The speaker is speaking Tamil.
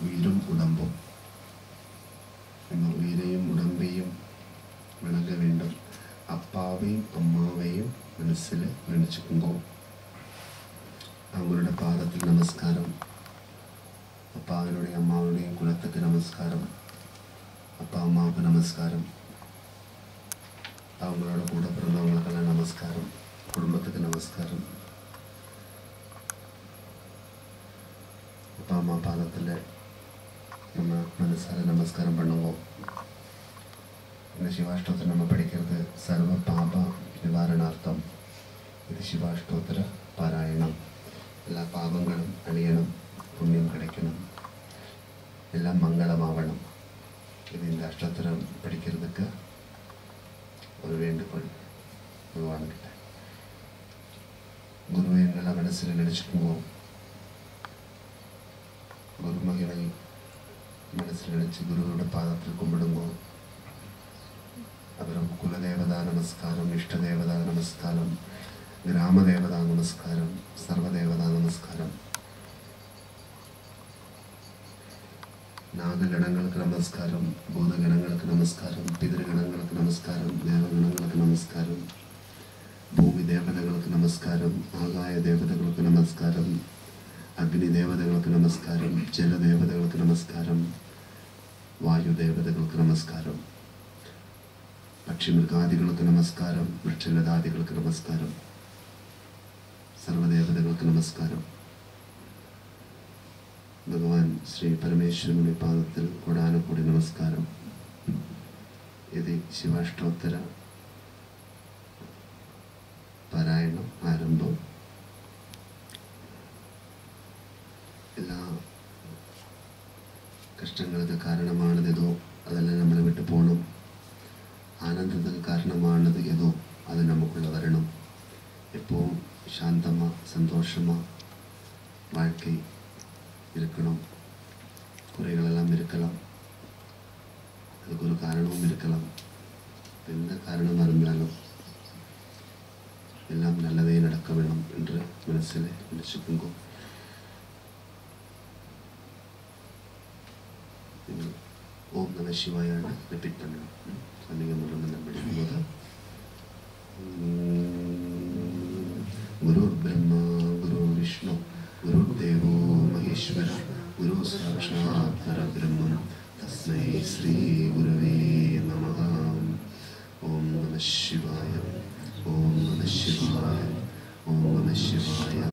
உயிரும் உடம்பும். நம்ம உயிரையும் உடம்பையும் வணங்க வேண்டும். அப்பாவையும் அம்மாவையும் மனசில் நினச்சிக்குங்க. அவங்களோட பாதத்தில் நமஸ்காரம். அப்பாவினுடைய அம்மாவுடைய குலத்துக்கு நமஸ்காரம். அப்பா அம்மாவுக்கு நமஸ்காரம். அவங்களோட கூட பிறந்தவங்களுக்கெல்லாம் நமஸ்காரம். குடும்பத்துக்கு நமஸ்காரம். அப்பா அம்மா பாதத்தில் நம்ம மனசார நமஸ்காரம் பண்ணுவோம். இந்த சிவாஷ்டோத்திரம் நம்ம படிக்கிறது சர்வ பாப நிவாரணார்த்தம். இது சிவாஷ்டோத்திர பாராயணம். எல்லா பாவங்களும் அழியணும், புண்ணியம் கிடைக்கணும், எல்லாம் மங்களமாகணும். இது இந்த அஷ்டோத்திரம் படிக்கிறதுக்கு ஒரு வேண்டுகோள் பகவான்கிட்ட. குருவை எங்களை மனசில் நினச்சிக்குவோம். குரு மகிமை மனசில் நினச்சி குருவோட பாதத்தில் கும்பிடுங்கோ. அப்புறம் குலதேவதா நமஸ்காரம், இஷ்டதேவதா நமஸ்காரம், கிராமதேவதா நமஸ்காரம், சர்வதேவதா நமஸ்காரம், நாககணங்களுக்கு நமஸ்காரம், பூதகணங்களுக்கு நமஸ்காரம், பிதிருகணங்களுக்கு நமஸ்காரம், தேவகணங்களுக்கு நமஸ்காரம், பூமி தேவதைகளுக்கு நமஸ்காரம், ஆகாய தேவதைகளுக்கு நமஸ்காரம், அக்னி தேவதைகளுக்கு நமஸ்காரம், ஜல தேவதைகளுக்கு நமஸ்காரம், வாயு தேவதைகளுக்கு நமஸ்காரம், പക്ഷി മൃഗാദികൾക്ക് നമസ്കാരം, വൃക്ഷലതാദികൾക്ക് നമസ്കാരം, സർവദേവതകൾക്ക് നമസ്കാരം. ഭഗവാൻ ശ്രീ പരമേശ്വരനുടെ പാദത്തിൽ കോടാനുകോടി നമസ്കാരം. ഇത് ശിവാഷ്ടോത്തര പാരായണം ആരംഭം. എല്ലാ കഷ്ടങ്ങൾക്ക് കാരണമാണത് ഏതോ അതെല്ലാം നമ്മളെ വിട്ടു പോകണം. ஆனந்தத்துக்கு காரணமானது ஏதோ அது நமக்குள்ள வரணும். எப்போவும் சாந்தமாக சந்தோஷமாக வாழ்க்கை இருக்கணும். குறைகளெல்லாம் இருக்கலாம், அதுக்கு ஒரு காரணமும் இருக்கலாம். எந்த காரணமாக இருந்தாலும் எல்லாம் நல்லதே நடக்க வேணும் என்று மனசில் நினச்சிக்கோங்க. ஓம் நம சிவாயான ரிப்பீட் பண்ணணும். நீங்கள் முதல்ல படிக்கும்போது